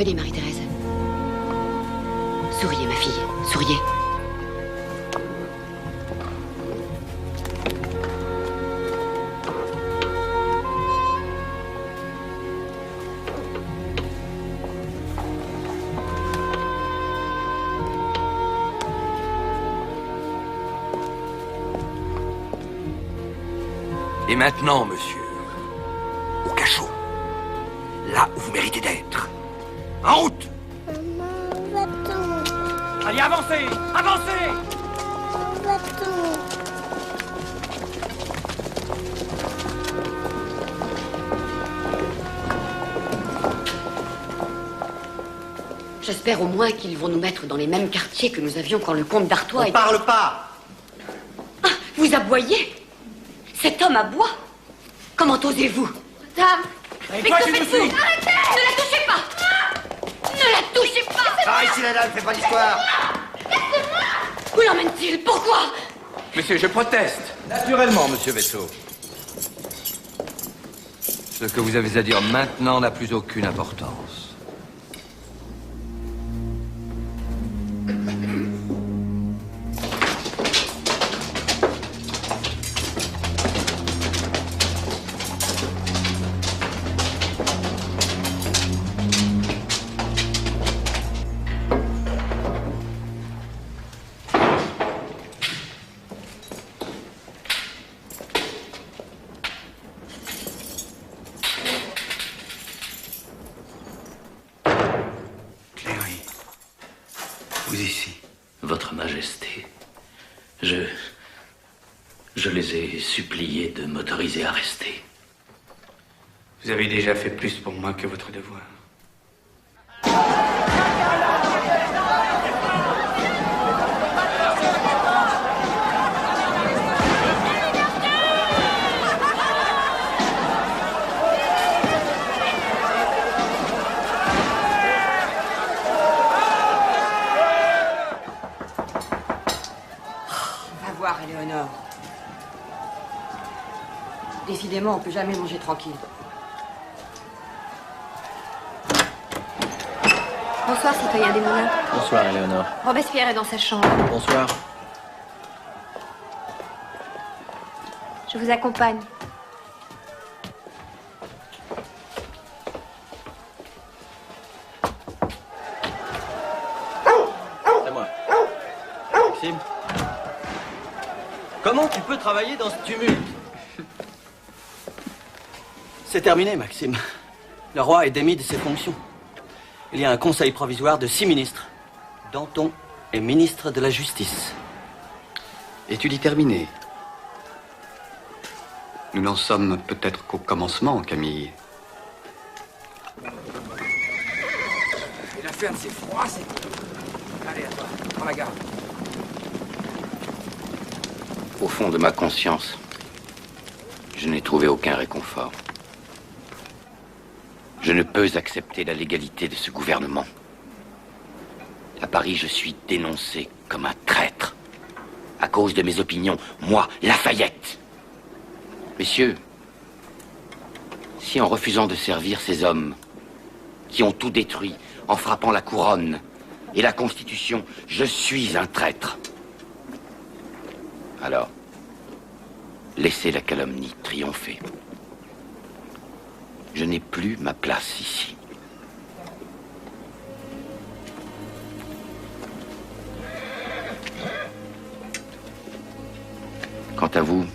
Venez, Marie-Thérèse. Souriez, ma fille, souriez. Et maintenant, monsieur, au cachot, là où vous méritez d'être. En route! Maman, où va-t-on? Allez, avancez! Avancez! Où va-t-on? J'espère au moins qu'ils vont nous mettre dans les mêmes quartiers que nous avions quand le comte d'Artois... On parle pas! Ah, vous aboyez? Cet homme aboie? Comment osez-vous? Dame! Et toi, tu nous suis! Arrêtez! Ne la touchez pas! Ne la touchez pas! Par ici, la dame, fais pas d'histoire! Où l'emmène-t-il? Pourquoi? Monsieur, je proteste. Naturellement, monsieur Vaisseau. Ce que vous avez à dire maintenant n'a plus aucune importance. Vous ici. Votre Majesté, je les ai suppliés de m'autoriser à rester. Vous avez déjà fait plus pour moi que votre devoir. Va voir, Éléonore. Décidément, on peut jamais manger tranquille. Bonsoir, citoyen des Moulins. Bonsoir, Éléonore. Robespierre est dans sa chambre. Bonsoir. Je vous accompagne. C'est moi. Maxime. Comment tu peux travailler dans ce tumulte? C'est terminé, Maxime. Le roi est démis de ses fonctions. Il y a un conseil provisoire de 6 ministres. Danton est ministre de la Justice. Et tu dis terminé. Nous n'en sommes peut-être qu'au commencement, Camille. La ferme, c'est froid, c'est... Allez, à toi, prends la garde. Au fond de ma conscience, je n'ai trouvé aucun réconfort. Je ne peux accepter la légalité de ce gouvernement. À Paris, je suis dénoncé comme un traître. À cause de mes opinions, moi, Lafayette. Messieurs, si en refusant de servir ces hommes qui ont tout détruit, en frappant la couronne et la Constitution, je suis un traître, alors, laissez la calomnie triompher. Je n'ai plus ma place ici. Quant à vous,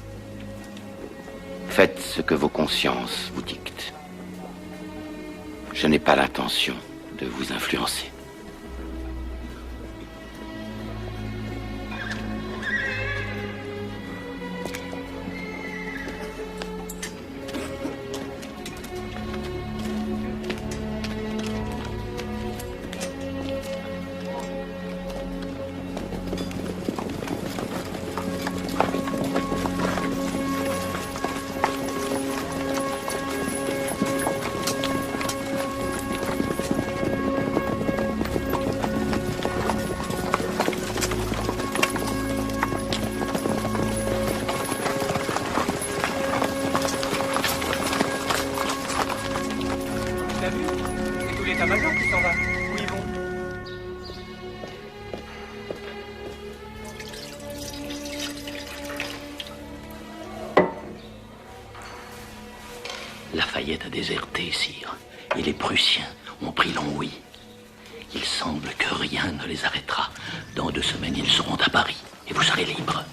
faites ce que vos consciences vous dictent. Je n'ai pas l'intention de vous influencer. Lafayette a déserté, sire, et les Prussiens ont pris Longwy. Il semble que rien ne les arrêtera. Dans 2 semaines, ils seront à Paris, et vous serez libre.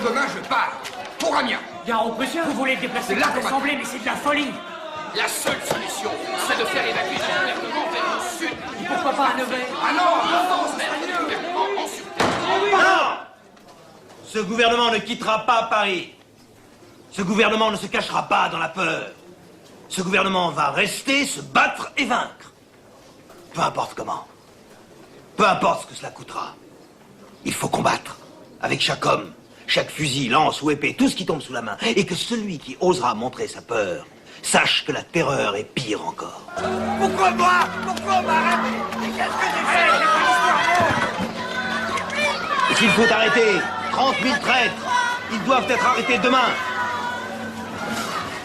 Demain, je pars. Pour Amiens. Gare aux Prussiens, vous voulez déplacer l'Assemblée, mais c'est de la folie. La seule solution, c'est de faire évacuer ce gouvernement vers le sud. Et pourquoi pas à Nevers? Ah non, c'est le gouvernement en sûreté. Non! Ce gouvernement ne quittera pas Paris. Ce gouvernement ne se cachera pas dans la peur. Ce gouvernement va rester, se battre et vaincre. Peu importe comment. Peu importe ce que cela coûtera. Il faut combattre. Avec chaque homme. Chaque fusil, lance ou épée, tout ce qui tombe sous la main. Et que celui qui osera montrer sa peur sache que la terreur est pire encore. Pourquoi moi? Pourquoi m'arrêter? Qu'est-ce que j'ai fait? Et s'il faut arrêter 30 000 traîtres, ils doivent être arrêtés demain.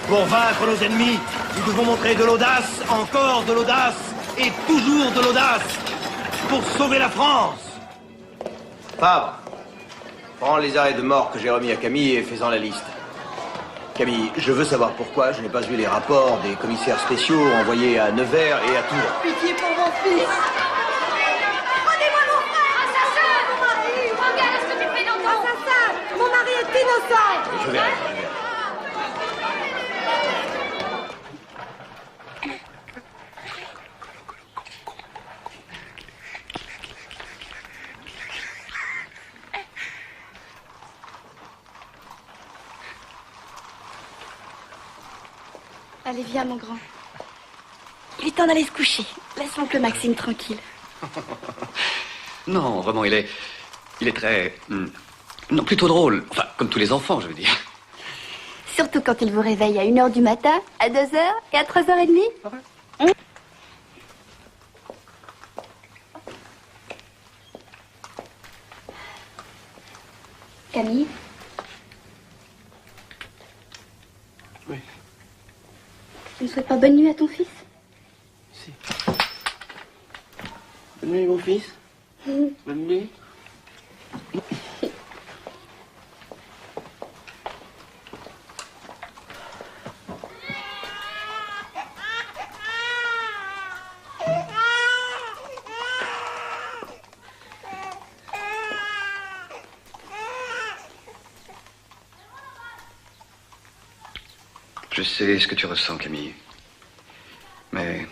Pour vaincre nos ennemis, nous devons montrer de l'audace, encore de l'audace, et toujours de l'audace, pour sauver la France. Fabre. Prends les arrêts de mort que j'ai remis à Camille et fais-en la liste. Camille, je veux savoir pourquoi je n'ai pas vu les rapports des commissaires spéciaux envoyés à Nevers et à Tours. Pitié pour mon fils. Prenez-moi mon frère, assassin! Mon mari! Regarde ce que tu fais dans ton... Assassin! Mon mari est innocent! Je verrai. Allez, viens, mon grand. Il est temps d'aller se coucher. Laisse l'oncle Maxime tranquille. Non, vraiment, il est très... non, plutôt drôle. Enfin, comme tous les enfants, je veux dire. Surtout quand il vous réveille à 1h du matin, à 2h et à 3h30. Camille? Oui. Tu ne souhaites pas bonne nuit à ton fils? Si. Bonne nuit, mon fils. Bonne nuit. Je sais ce que tu ressens, Camille. Mais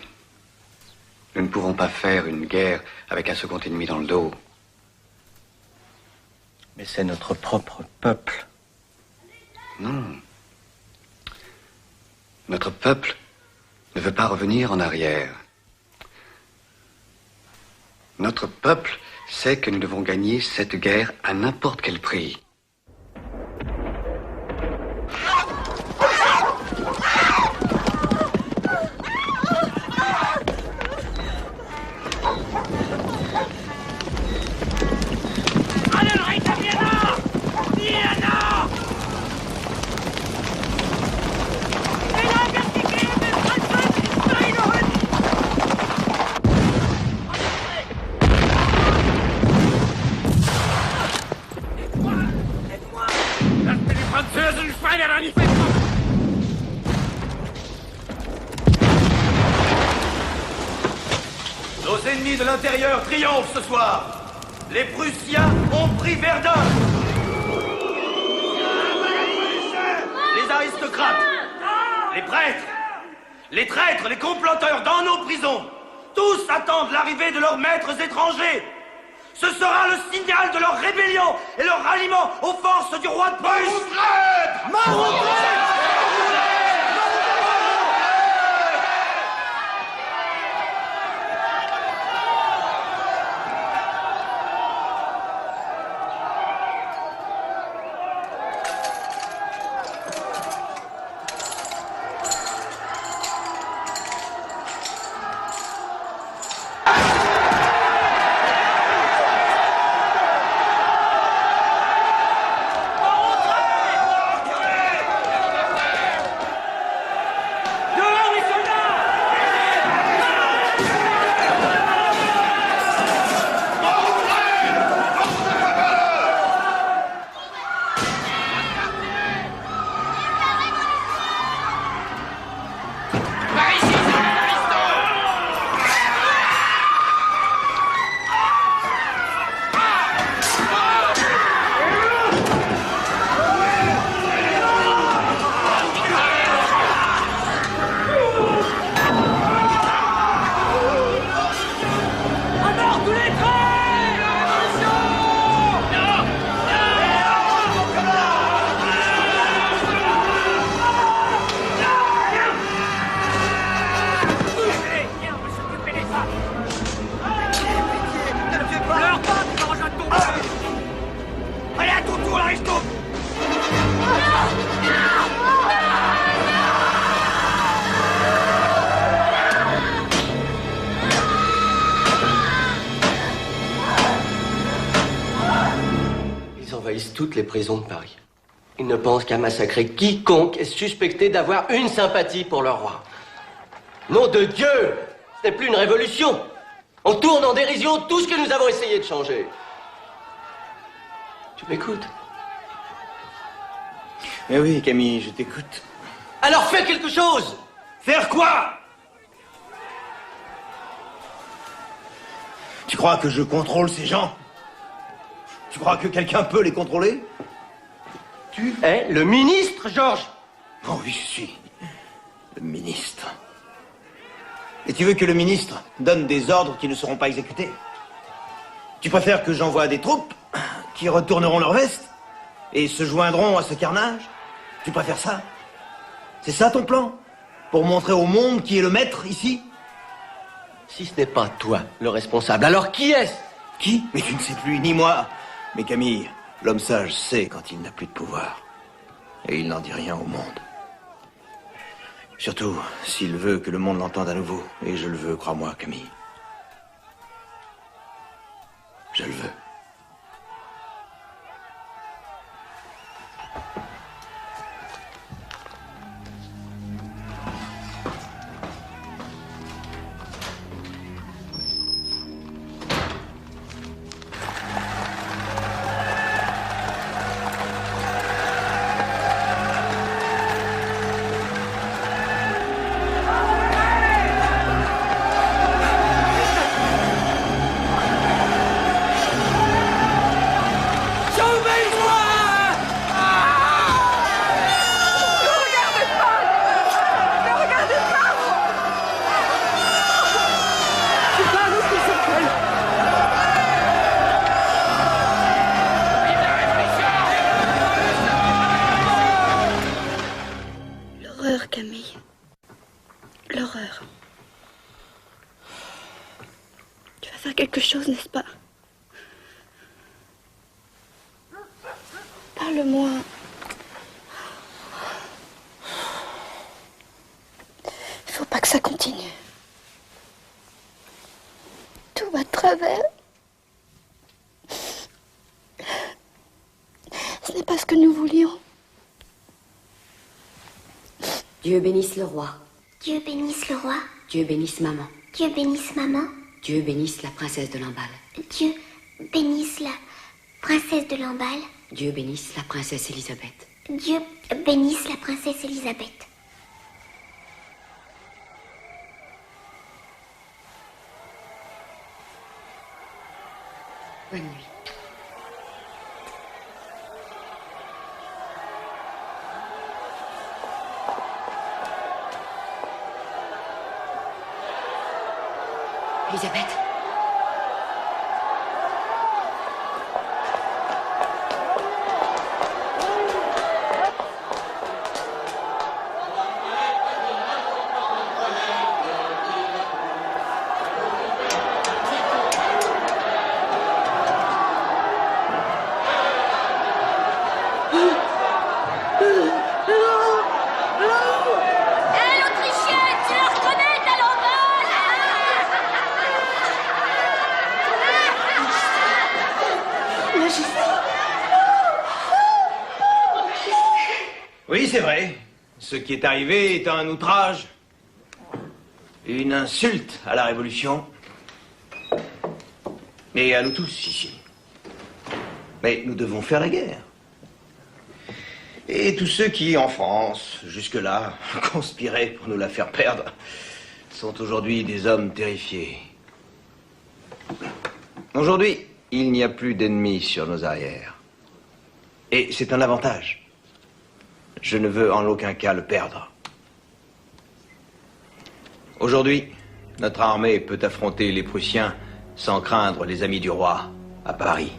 nous ne pouvons pas faire une guerre avec un second ennemi dans le dos. Mais c'est notre propre peuple. Non. Notre peuple ne veut pas revenir en arrière. Notre peuple sait que nous devons gagner cette guerre à n'importe quel prix. Nos ennemis de l'intérieur triomphent ce soir. Les Prussiens ont pris Verdun. Les aristocrates, les prêtres, les traîtres, les comploteurs dans nos prisons, tous attendent l'arrivée de leurs maîtres étrangers. Ce sera le signal de leur rébellion et leur ralliement aux forces du roi de Prusse. Ils envahissent toutes les prisons de Paris. Ils ne pensent qu'à massacrer quiconque est suspecté d'avoir une sympathie pour leur roi. Nom de Dieu! Ce n'est plus une révolution. On tourne en dérision tout ce que nous avons essayé de changer. Tu m'écoutes? Mais oui, Camille, je t'écoute. Alors fais quelque chose! Faire quoi? Tu crois que je contrôle ces gens? Tu crois que quelqu'un peut les contrôler? Tu es le ministre, Georges! Oh oui, je suis le ministre. Et tu veux que le ministre donne des ordres qui ne seront pas exécutés? Tu préfères que j'envoie des troupes qui retourneront leur veste et se joindront à ce carnage? Tu préfères ça? C'est ça ton plan? Pour montrer au monde qui est le maître ici? Si ce n'est pas toi, le responsable, alors qui est-ce? Qui? Mais tu ne sais plus, ni moi. Mais Camille, l'homme sage sait quand il n'a plus de pouvoir. Et il n'en dit rien au monde. Surtout s'il veut que le monde l'entende à nouveau. Et je le veux, crois-moi, Camille. Je le veux. L'horreur, Camille. L'horreur. Tu vas faire quelque chose, n'est-ce pas? Parle-moi. Il faut pas que ça continue. Tout va de travers. Ce n'est pas ce que nous voulions. Dieu bénisse le roi. Dieu bénisse le roi. Dieu bénisse maman. Dieu bénisse maman. Dieu bénisse la princesse de Lamballe. Dieu bénisse la princesse de Lamballe. Dieu bénisse la princesse Élisabeth. Dieu bénisse la princesse Élisabeth. Bonne nuit. Elisabeth. Oui, c'est vrai. Ce qui est arrivé est un outrage, une insulte à la Révolution, et à nous tous ici. Mais nous devons faire la guerre. Et tous ceux qui, en France, jusque-là, conspiraient pour nous la faire perdre, sont aujourd'hui des hommes terrifiés. Aujourd'hui, il n'y a plus d'ennemis sur nos arrières. Et c'est un avantage. Je ne veux en aucun cas le perdre. Aujourd'hui, notre armée peut affronter les Prussiens sans craindre les amis du roi à Paris.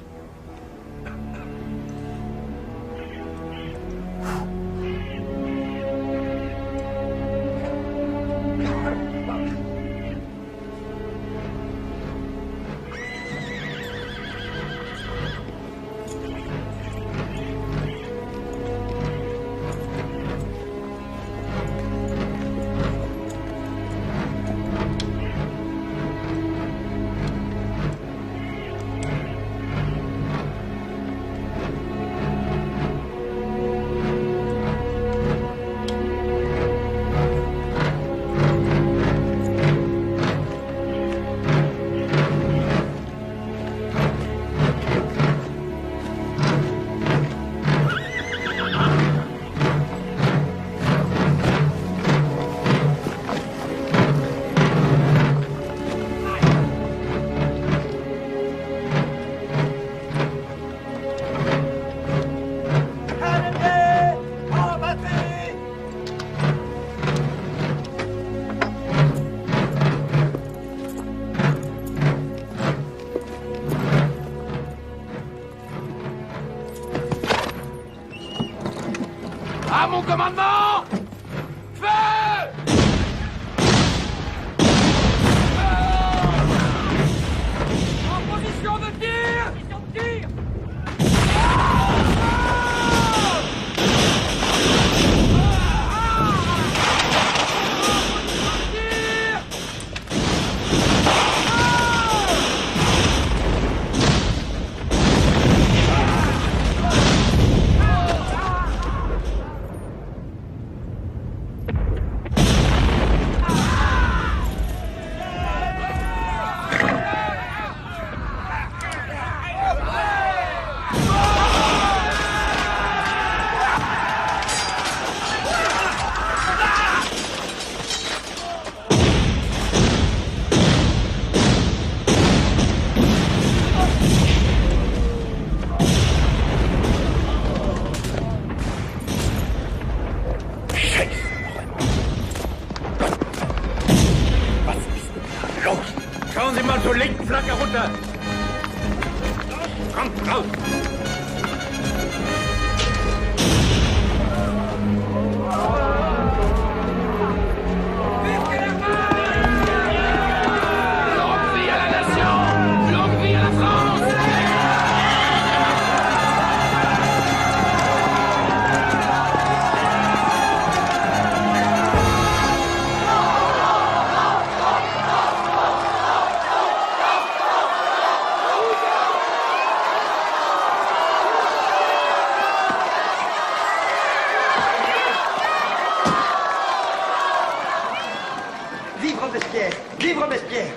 À mon commandement! Feu! En position de tir! Position de tir! Schauen Sie mal zur linken Flanke runter. Kommt raus. Longue vie à la nation! Longue vie à la France! Vive Robespierre! Vive Robespierre!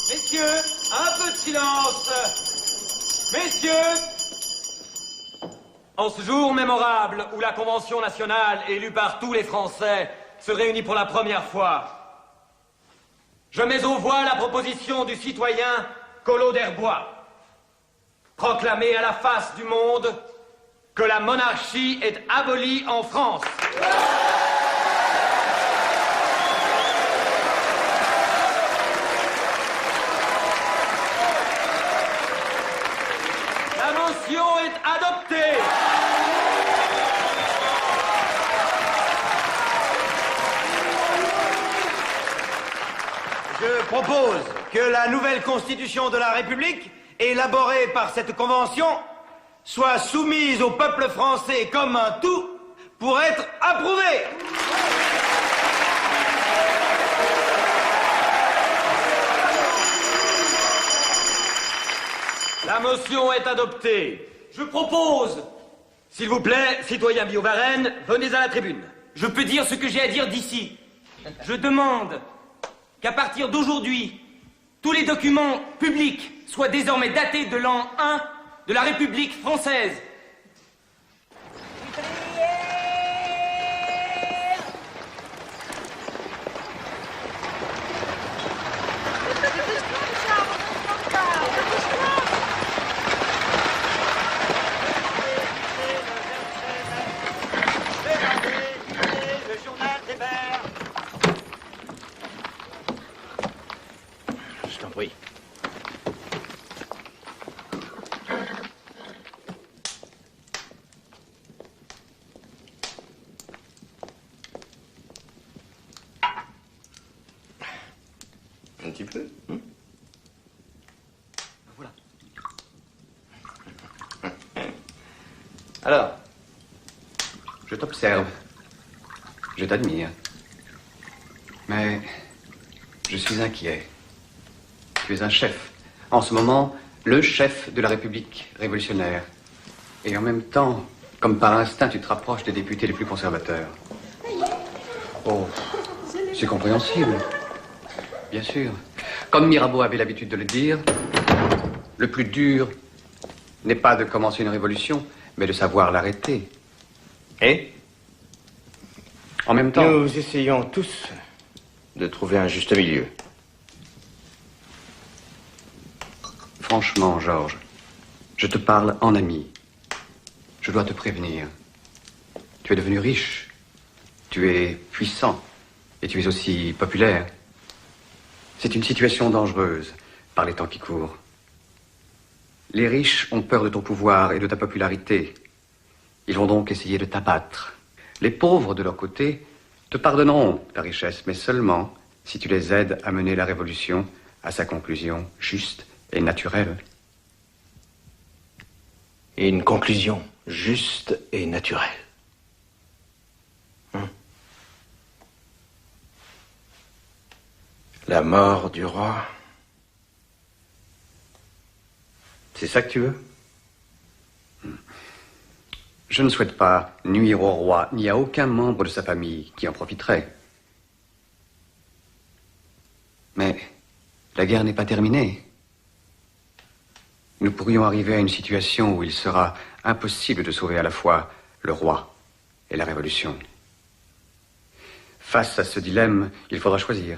Messieurs, un peu de silence. Messieurs, en ce jour mémorable où la Convention nationale, élue par tous les Français, se réunit pour la première fois, je mets aux voix la proposition du citoyen Collot d'Herbois, proclamer à la face du monde que la monarchie est abolie en France. La motion est adoptée. Je propose que la nouvelle constitution de la République, élaborée par cette convention, soit soumise au peuple français comme un tout pour être approuvée. La motion est adoptée. Je propose, s'il vous plaît, citoyen Billaud-Varenne, venez à la tribune. Je peux dire ce que j'ai à dire d'ici. Je demande qu'à partir d'aujourd'hui, tous les documents publics soient désormais datés de l'an 1 de la République française. Je t'en prie. Un petit peu. Voilà. Alors, je t'observe. Je t'admire. Mais je suis inquiet. Tu es un chef. En ce moment, le chef de la République révolutionnaire. Et en même temps, comme par instinct, tu te rapproches des députés les plus conservateurs. Oh, c'est compréhensible. Bien sûr. Comme Mirabeau avait l'habitude de le dire, le plus dur n'est pas de commencer une révolution, mais de savoir l'arrêter. Et en même temps... Nous essayons tous de trouver un juste milieu. Franchement, Georges, je te parle en ami. Je dois te prévenir. Tu es devenu riche. Tu es puissant. Et tu es aussi populaire. C'est une situation dangereuse par les temps qui courent. Les riches ont peur de ton pouvoir et de ta popularité. Ils vont donc essayer de t'abattre. Les pauvres, de leur côté, te pardonneront ta richesse, mais seulement si tu les aides à mener la révolution à sa conclusion juste et naturelle. Et une conclusion juste et naturelle. La mort du roi. C'est ça que tu veux? Je ne souhaite pas nuire au roi, ni à aucun membre de sa famille qui en profiterait. Mais la guerre n'est pas terminée. Nous pourrions arriver à une situation où il sera impossible de sauver à la fois le roi et la révolution. Face à ce dilemme, il faudra choisir.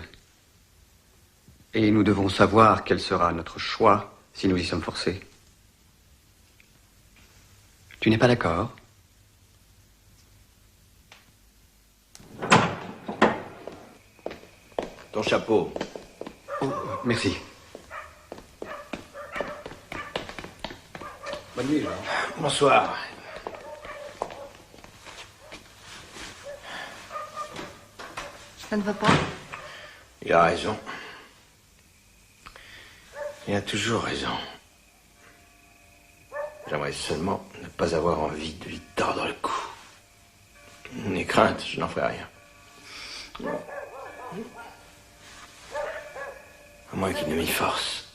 Et nous devons savoir quel sera notre choix si nous y sommes forcés. Tu n'es pas d'accord? Ton chapeau. Oh, merci. Bonne nuit, Georges. Bonsoir. Ça ne va pas? Il a raison. Il a toujours raison. J'aimerais seulement ne pas avoir envie de lui tordre le cou. N'aie crainte, je n'en ferai rien. À moins qu'il ne m'y force.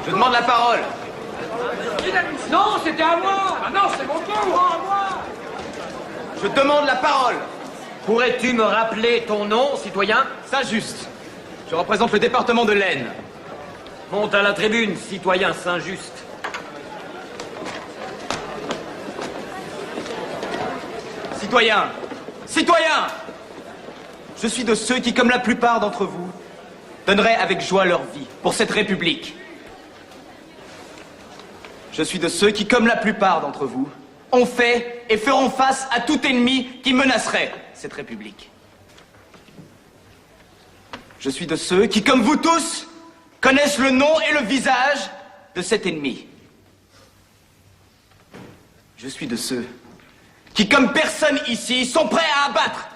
Je demande la parole. Non, c'était à moi. Ah non, c'est mon tour. À moi. Je demande la parole. Pourrais-tu me rappeler ton nom, citoyen? Saint-Just. Je représente le département de l'Aisne. Monte à la tribune, citoyen Saint-Just. Citoyen! Citoyen! Je suis de ceux qui, comme la plupart d'entre vous, donneraient avec joie leur vie pour cette République. Je suis de ceux qui, comme la plupart d'entre vous, ont fait et feront face à tout ennemi qui menacerait cette République. Je suis de ceux qui, comme vous tous, connaissent le nom et le visage de cet ennemi. Je suis de ceux qui, comme personne ici, sont prêts à abattre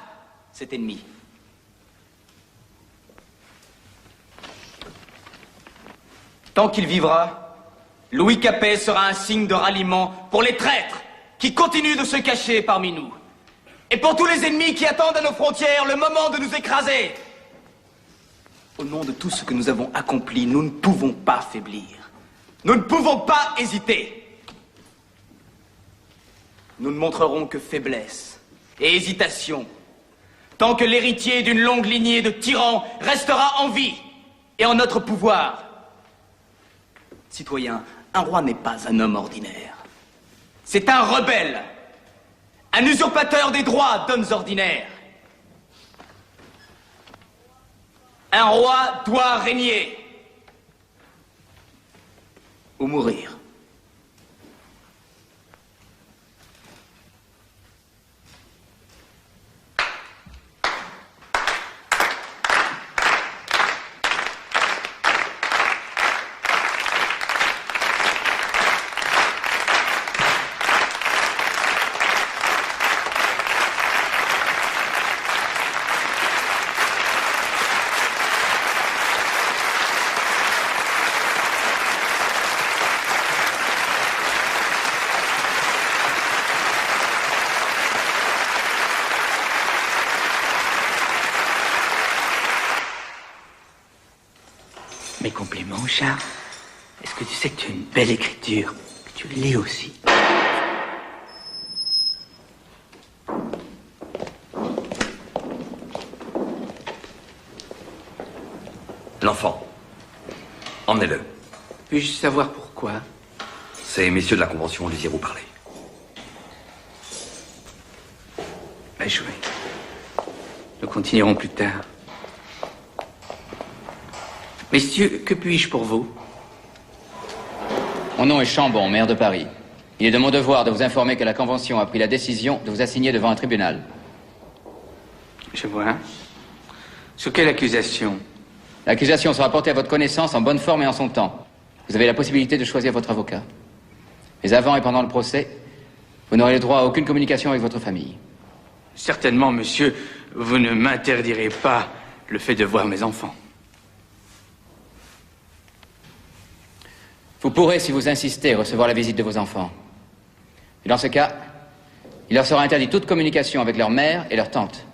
cet ennemi. Tant qu'il vivra, Louis Capet sera un signe de ralliement pour les traîtres qui continuent de se cacher parmi nous. Et pour tous les ennemis qui attendent à nos frontières le moment de nous écraser. Au nom de tout ce que nous avons accompli, nous ne pouvons pas faiblir. Nous ne pouvons pas hésiter. Nous ne montrerons que faiblesse et hésitation tant que l'héritier d'une longue lignée de tyrans restera en vie et en notre pouvoir. Citoyen, un roi n'est pas un homme ordinaire. C'est un rebelle, un usurpateur des droits d'hommes ordinaires. Un roi doit régner ou mourir. Mes compliments, Charles. Est-ce que tu sais que tu as une belle écriture? Que tu lis aussi? L'enfant. Emmenez-le. Puis-je savoir pourquoi? Ces messieurs de la Convention désirent vous parler. Échoué. Nous continuerons plus tard. Messieurs, que puis-je pour vous? Mon nom est Chambon, maire de Paris. Il est de mon devoir de vous informer que la Convention a pris la décision de vous assigner devant un tribunal. Je vois. Sous quelle accusation? L'accusation sera portée à votre connaissance en bonne forme et en son temps. Vous avez la possibilité de choisir votre avocat. Mais avant et pendant le procès, vous n'aurez le droit à aucune communication avec votre famille. Certainement, monsieur, vous ne m'interdirez pas le fait de voir mes enfants. Vous pourrez, si vous insistez, recevoir la visite de vos enfants. Et dans ce cas, il leur sera interdit toute communication avec leur mère et leur tante.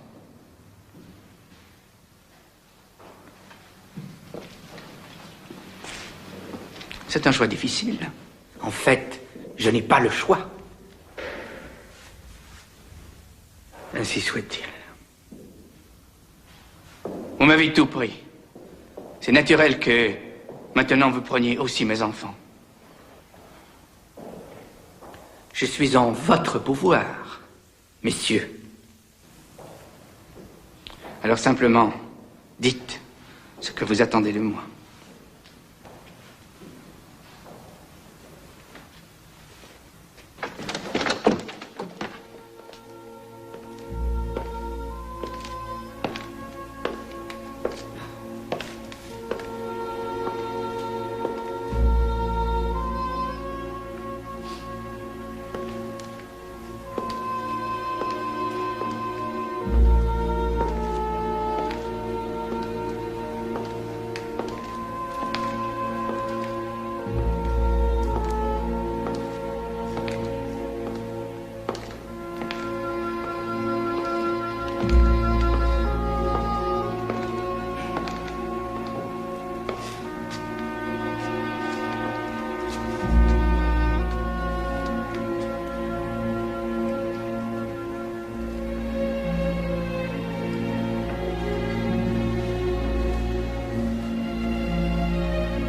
C'est un choix difficile. En fait, je n'ai pas le choix. Ainsi soit-il. Vous m'avez tout pris. C'est naturel que maintenant vous preniez aussi mes enfants. Je suis en votre pouvoir, messieurs. Alors simplement, dites ce que vous attendez de moi.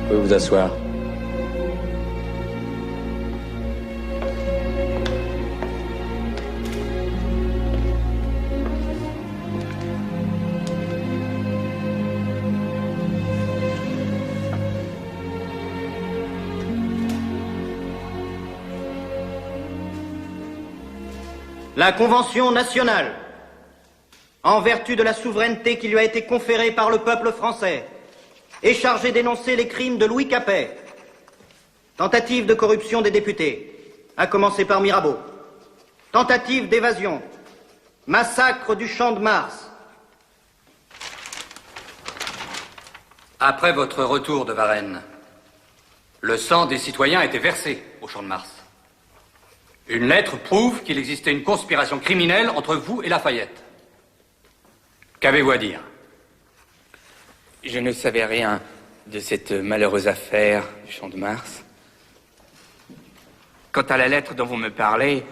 Vous pouvez vous asseoir. La Convention nationale, en vertu de la souveraineté qui lui a été conférée par le peuple français, est chargée d'énoncer les crimes de Louis Capet. Tentative de corruption des députés, à commencer par Mirabeau. Tentative d'évasion. Massacre du Champ de Mars. Après votre retour de Varennes, le sang des citoyens a été versé au Champ de Mars. Une lettre prouve qu'il existait une conspiration criminelle entre vous et Lafayette. Qu'avez-vous à dire? Je ne savais rien de cette malheureuse affaire du Champ de Mars. Quant à la lettre dont vous me parlez,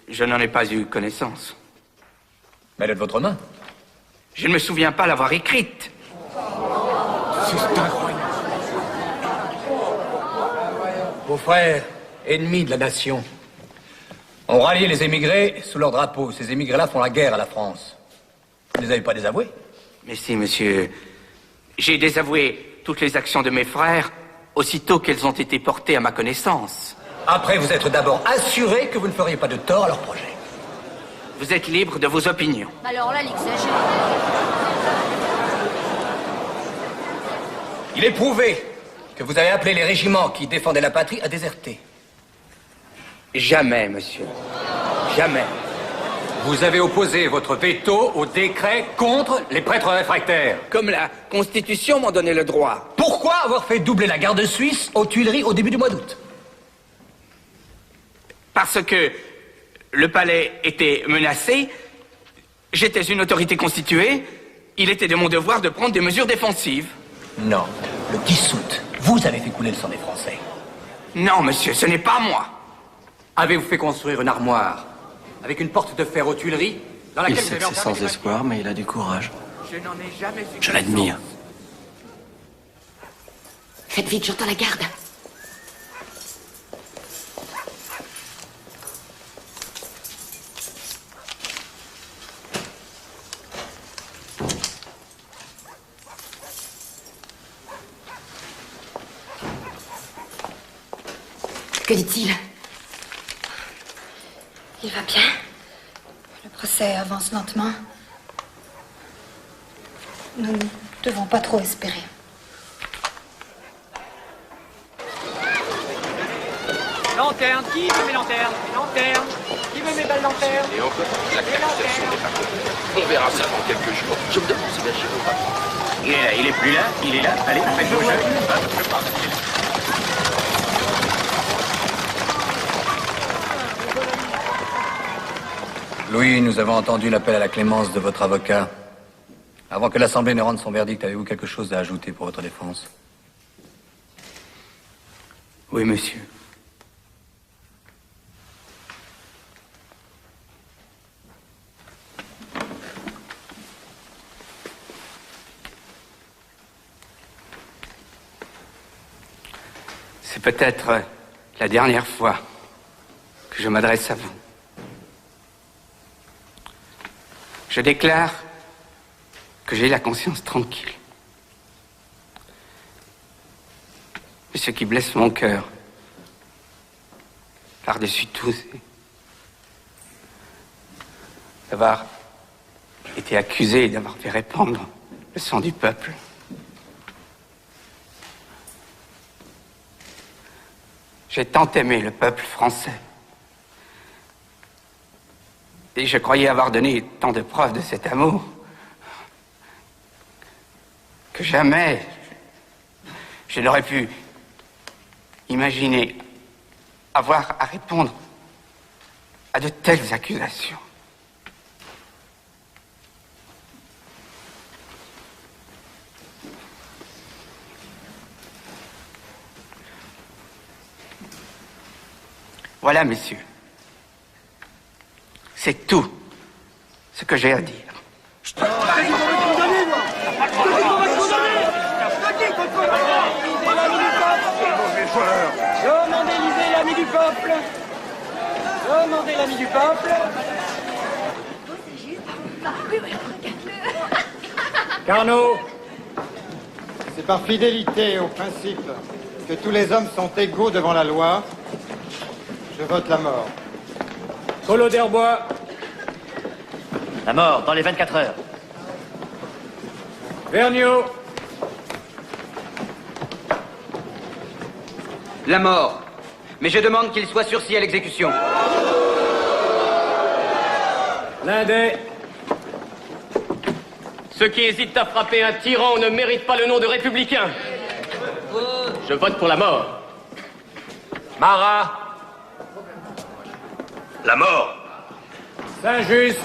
je n'en ai pas eu connaissance. Mais elle est de votre main. Je ne me souviens pas l'avoir écrite. C'est incroyable. Vos frères, ennemis de la nation, ont rallié les émigrés sous leur drapeau. Ces émigrés-là font la guerre à la France. Vous ne les avez pas désavoués? Mais si, monsieur. J'ai désavoué toutes les actions de mes frères aussitôt qu'elles ont été portées à ma connaissance. Après vous être d'abord assuré que vous ne feriez pas de tort à leur projet. Vous êtes libre de vos opinions. Alors là, l'exagère. Il est prouvé que vous avez appelé les régiments qui défendaient la patrie à déserter. Jamais, monsieur. Jamais. Vous avez opposé votre veto au décret contre les prêtres réfractaires. Comme la Constitution m'en donnait le droit. Pourquoi avoir fait doubler la garde suisse aux Tuileries au début du mois d'août? Parce que le palais était menacé, j'étais une autorité constituée, il était de mon devoir de prendre des mesures défensives. Non. Le 10 août, vous avez fait couler le sang des Français. Non, monsieur, ce n'est pas moi. Avez-vous fait construire une armoire avec une porte de fer aux Tuileries dans laquelle Il sait que c'est sans espoir, mais il a du courage. Je n'en ai jamais eu. Je l'admire. Faites vite, j'entends la garde. Que dit-il? Il va bien. Le procès avance lentement. Nous ne devons pas trop espérer. Lanterne, qui veut mes lanternes? Lanterne, qui veut mes belles lanternes? Et encore, l'accusation n'est pas complète. On verra ça dans quelques jours. Je me demande si bien chez vous. Il est plus là, il est là. Allez, faites vos jeux. Je pars. Louis, nous avons entendu l'appel à la clémence de votre avocat. Avant que l'Assemblée ne rende son verdict, avez-vous quelque chose à ajouter pour votre défense? Oui, monsieur. C'est peut-être la dernière fois que je m'adresse à vous. Je déclare que j'ai la conscience tranquille. Mais ce qui blesse mon cœur, par-dessus tout, c'est d'avoir été accusé d'avoir fait répandre le sang du peuple. J'ai tant aimé le peuple français. Et je croyais avoir donné tant de preuves de cet amour que jamais je n'aurais pu imaginer avoir à répondre à de telles accusations. Voilà, messieurs. C'est tout ce que j'ai à dire. Demandez l'ami du peuple. Demandez l'ami du peuple. Carnot, c'est par fidélité au principe que tous les hommes sont égaux devant la loi. Je vote la mort. Collot d'Herbois. La mort, dans les 24 heures. Vergniaud. La mort. Mais je demande qu'il soit sursis à l'exécution. Lindet. Ceux qui hésitent à frapper un tyran ne méritent pas le nom de républicain. Je vote pour la mort. Marat. La mort. Saint-Just.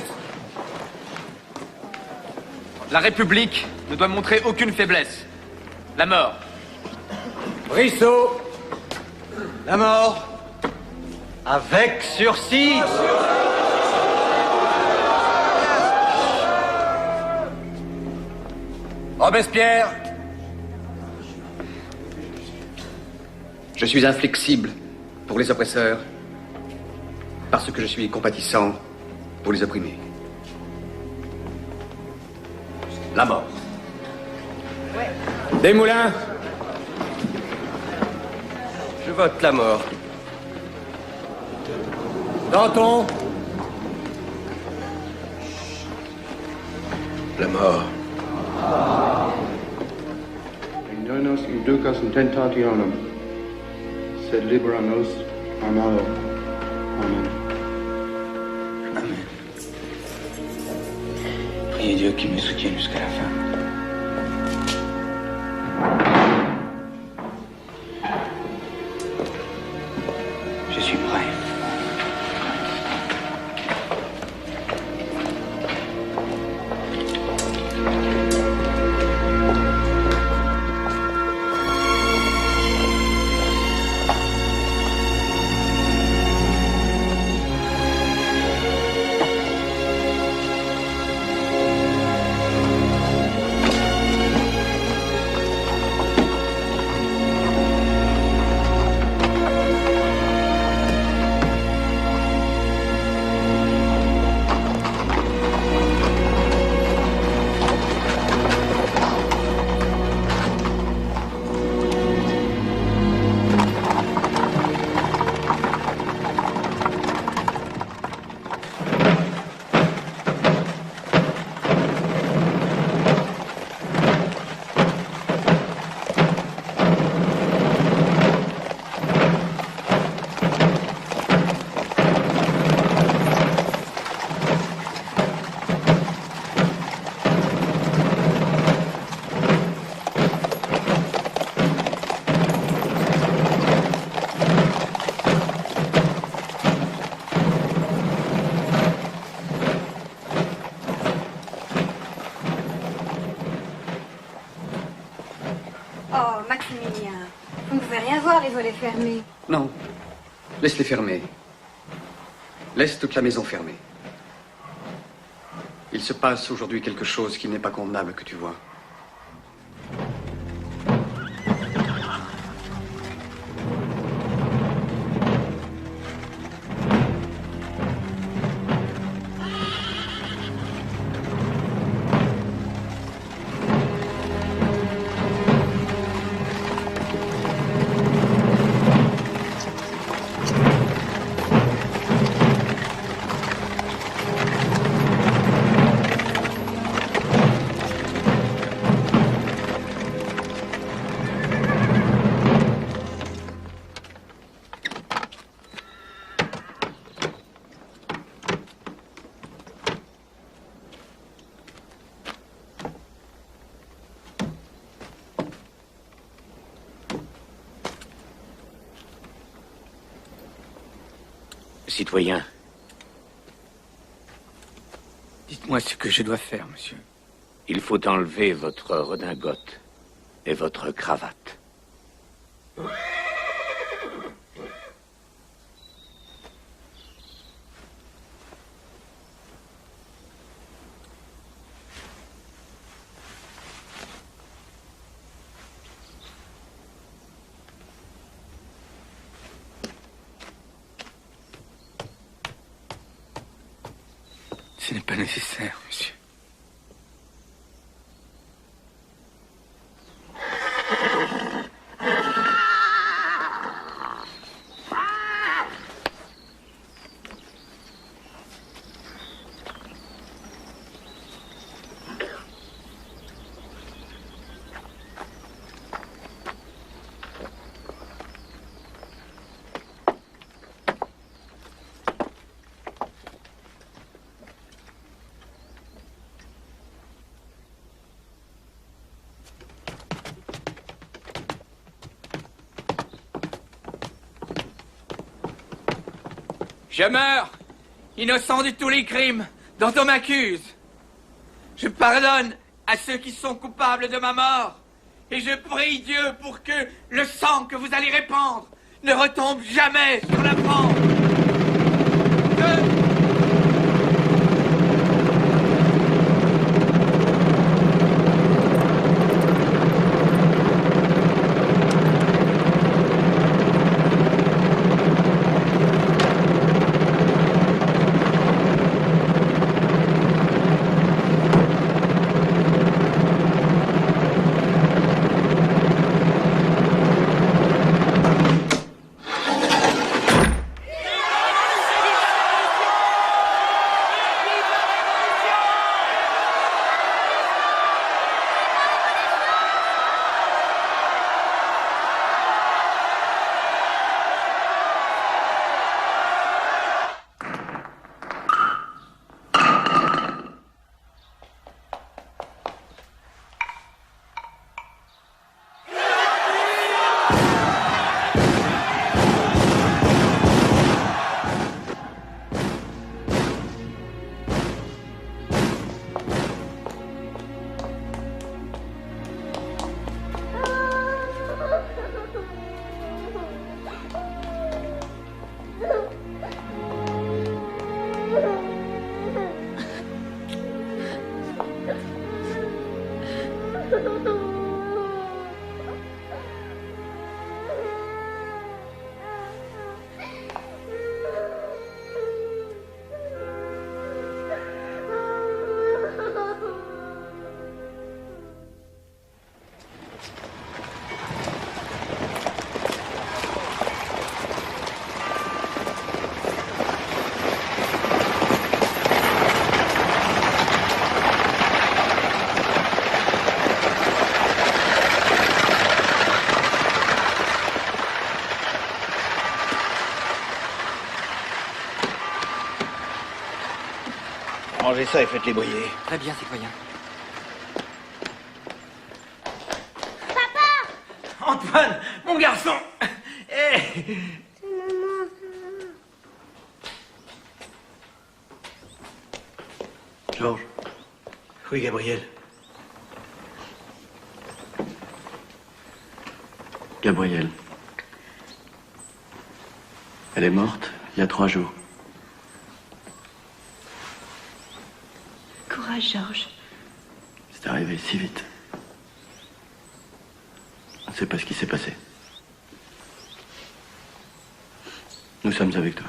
La République ne doit montrer aucune faiblesse. La mort. Brissot. La mort. Avec sursis. Robespierre. Je suis inflexible pour les oppresseurs, parce que je suis compatissant pour les opprimés. La mort. Desmoulins. Je vote la mort. Danton. La mort. Indonos inducas in tentationem, sed libera nos a malo. Amen. Amen. Priez Dieu qu'il me soutienne jusqu'à la fin. Je suis prêt. Maximilien. Vous ne pouvez rien voir, les volets fermés. Non. Laisse-les fermer. Laisse toute la maison fermée. Il se passe aujourd'hui quelque chose qui n'est pas convenable que tu vois. Citoyen. Dites-moi ce que je dois faire, monsieur. Il faut enlever votre redingote et votre cravate. Ce n'est pas nécessaire, monsieur. Je meurs, innocent de tous les crimes dont on m'accuse. Je pardonne à ceux qui sont coupables de ma mort. Et je prie Dieu pour que le sang que vous allez répandre ne retombe jamais sur la France. Rangez ça et faites-les briller. Très bien, citoyen. Papa! Antoine, mon garçon. Georges. Oui, Gabriel. Gabrielle. Elle est morte il y a 3 jours. Courage, Georges. C'est arrivé si vite. On ne sait pas ce qui s'est passé. Nous sommes avec toi.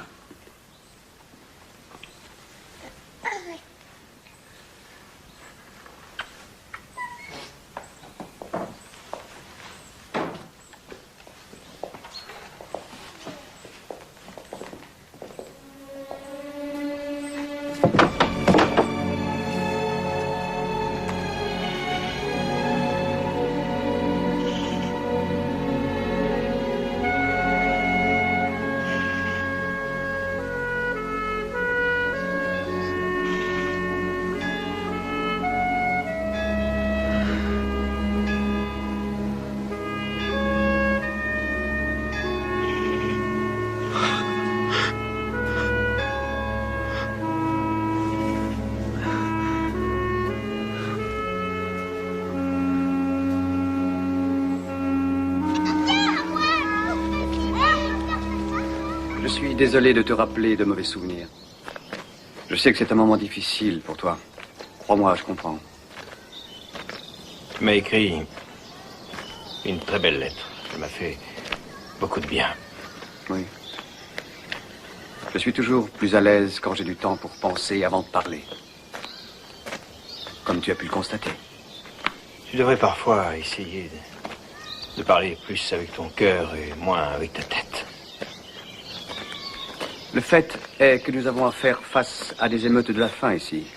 Je suis désolé de te rappeler de mauvais souvenirs. Je sais que c'est un moment difficile pour toi. Crois-moi, je comprends. Tu m'as écrit une très belle lettre. Ça m'a fait beaucoup de bien. Oui. Je suis toujours plus à l'aise quand j'ai du temps pour penser avant de parler. Comme tu as pu le constater. Tu devrais parfois essayer de parler plus avec ton cœur et moins avec ta tête. Le fait est que nous avons à faire face à des émeutes de la faim ici,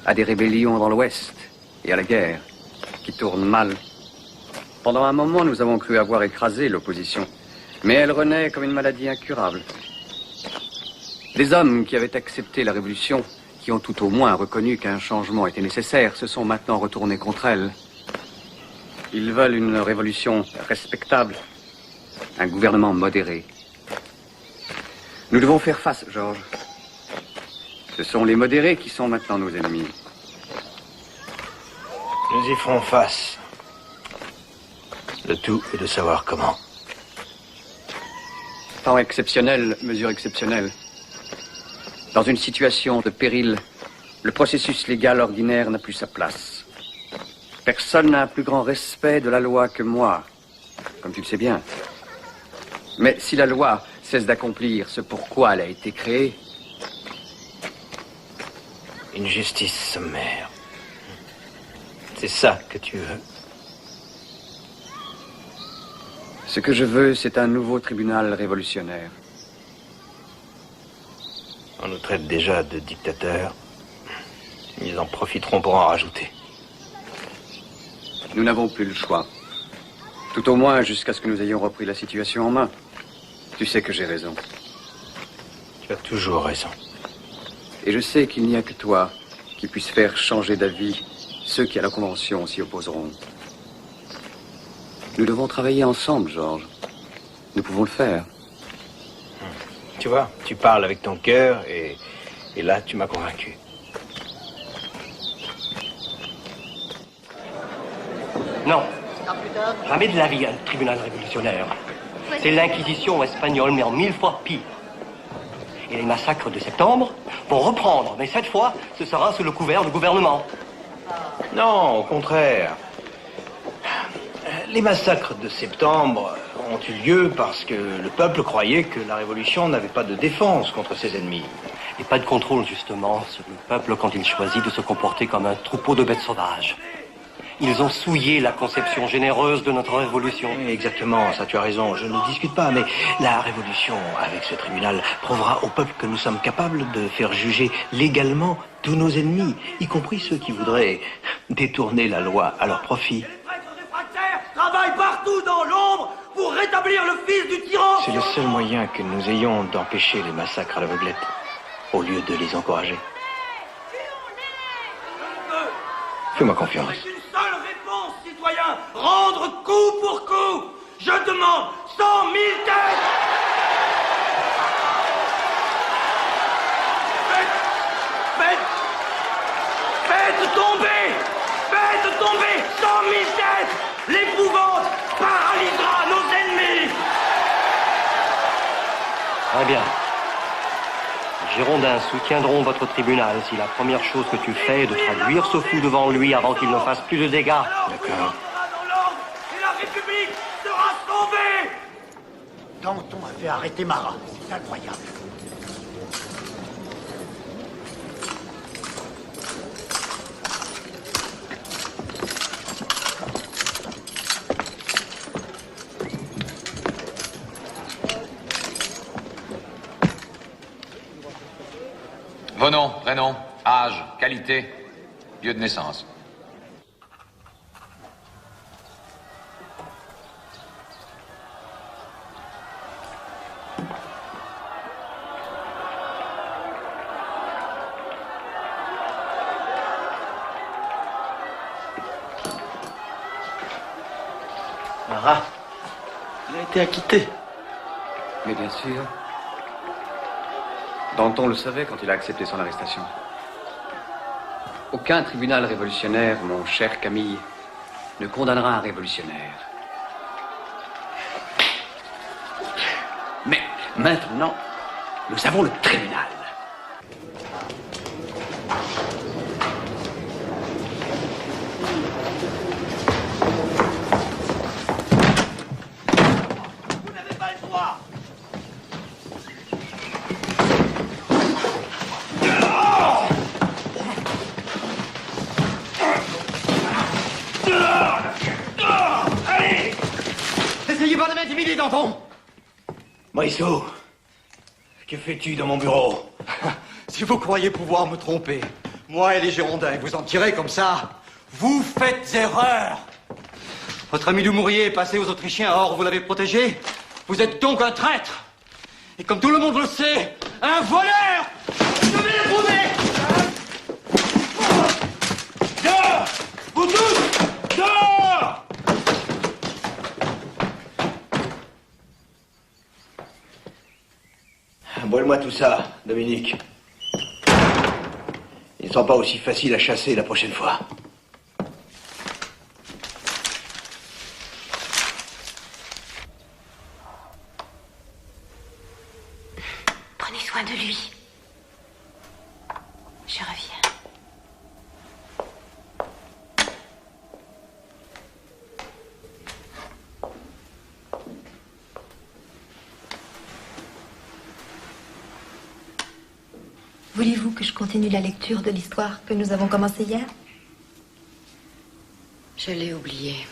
à des rébellions dans l'Ouest et à la guerre, qui tournent mal. Pendant un moment, nous avons cru avoir écrasé l'opposition, mais elle renaît comme une maladie incurable. Les hommes qui avaient accepté la révolution, qui ont tout au moins reconnu qu'un changement était nécessaire, se sont maintenant retournés contre elle. Ils veulent une révolution respectable, un gouvernement modéré. Nous devons faire face, Georges. Ce sont les modérés qui sont maintenant nos ennemis. Nous y ferons face. Le tout est de savoir comment. Temps exceptionnel, mesure exceptionnelle. Dans une situation de péril, le processus légal ordinaire n'a plus sa place. Personne n'a un plus grand respect de la loi que moi, comme tu le sais bien. Mais si la loi cesse d'accomplir ce pourquoi elle a été créée... Une justice sommaire. C'est ça que tu veux. Ce que je veux, c'est un nouveau tribunal révolutionnaire. On nous traite déjà de dictateurs. Ils en profiteront pour en rajouter. Nous n'avons plus le choix. Tout au moins jusqu'à ce que nous ayons repris la situation en main. Tu sais que j'ai raison. Tu as toujours raison. Et je sais qu'il n'y a que toi qui puisse faire changer d'avis ceux qui à la Convention s'y opposeront. Nous devons travailler ensemble, Georges. Nous pouvons le faire. Tu vois, tu parles avec ton cœur et là, tu m'as convaincu. Non. Jamais de la vie un tribunal révolutionnaire. C'est l'Inquisition espagnole, mais en 1000 fois pire. Et les massacres de septembre vont reprendre, mais cette fois, ce sera sous le couvert du gouvernement. Non, au contraire. Les massacres de septembre ont eu lieu parce que le peuple croyait que la révolution n'avait pas de défense contre ses ennemis. Et pas de contrôle, justement, sur le peuple quand il choisit de se comporter comme un troupeau de bêtes sauvages. Ils ont souillé la conception généreuse de notre révolution. Exactement, ça tu as raison, je ne discute pas, mais la révolution, avec ce tribunal, prouvera au peuple que nous sommes capables de faire juger légalement tous nos ennemis, y compris ceux qui voudraient détourner la loi à leur profit. Travaille partout dans l'ombre pour rétablir le fils du tyran. C'est le seul moyen que nous ayons d'empêcher les massacres à l'aveuglette, au lieu de les encourager. Fais-moi confiance. Avec une seule réponse, citoyen, rendre coup pour coup. Je demande 100 000 têtes. Faites tomber 100 000 têtes. L'épouvante paralysera nos ennemis. Très bien. Les Girondins soutiendront votre tribunal si la première chose que tu fais est de traduire ce fou devant lui avant qu'il ne fasse plus de dégâts. D'accord. Et la République sera sauvée! Danton a fait arrêter Marat. C'est incroyable. Vos noms, prénoms, âge, qualité, lieu de naissance. Marat, il a été acquitté. Mais bien sûr. Danton le savait quand il a accepté son arrestation. Aucun tribunal révolutionnaire, mon cher Camille, ne condamnera un révolutionnaire. Mais maintenant, nous avons le tribunal. Vous n'avez pas le droit! Allez! N'essayez pas de m'intimider, Danton! Morisseau, que fais-tu dans mon bureau? Si vous croyez pouvoir me tromper, moi et les Girondins, vous en tirez comme ça, vous faites erreur! Votre ami Dumouriez est passé aux Autrichiens, or vous l'avez protégé. Vous êtes donc un traître! Et comme tout le monde le sait, un voleur! Je vais le prouver! Dehors! Vous tous! Dehors! Bois-moi tout ça, Dominique. Ils ne sont pas aussi faciles à chasser la prochaine fois. Prenez soin de lui. Je reviens. Voulez-vous que je continue la lecture de l'histoire que nous avons commencée hier? Je l'ai oublié.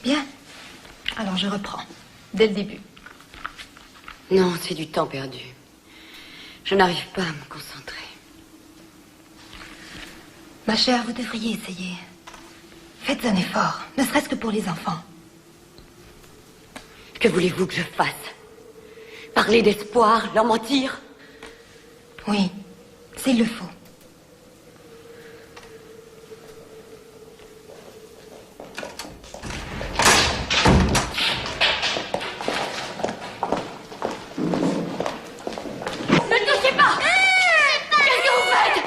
Bien. Alors je reprends. Dès le début. Non, c'est du temps perdu. Je n'arrive pas à me concentrer. Ma chère, vous devriez essayer. Faites un effort, ne serait-ce que pour les enfants. Que voulez-vous que je fasse? Parler d'espoir, leur mentir? Oui, s'il le faut. Ne touchez pas! Qu'est-ce que vous faites?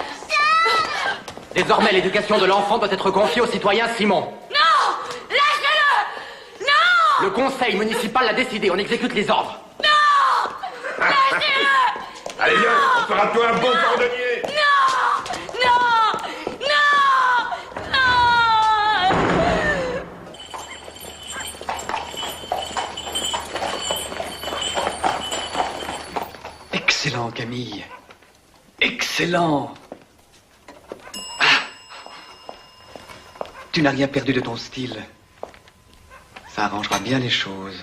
Désormais, l'éducation de l'enfant doit être confiée au citoyen Simon. Non! Lâchez-le! Non! Le conseil municipal l'a décidé, on exécute les ordres. Non! Lâchez-le! Allez, viens, on fera de toi un bon cordonnier. Non! Non! Non! Non! Excellent, Camille. Excellent. Ah. Tu n'as rien perdu de ton style. Ça arrangera bien les choses.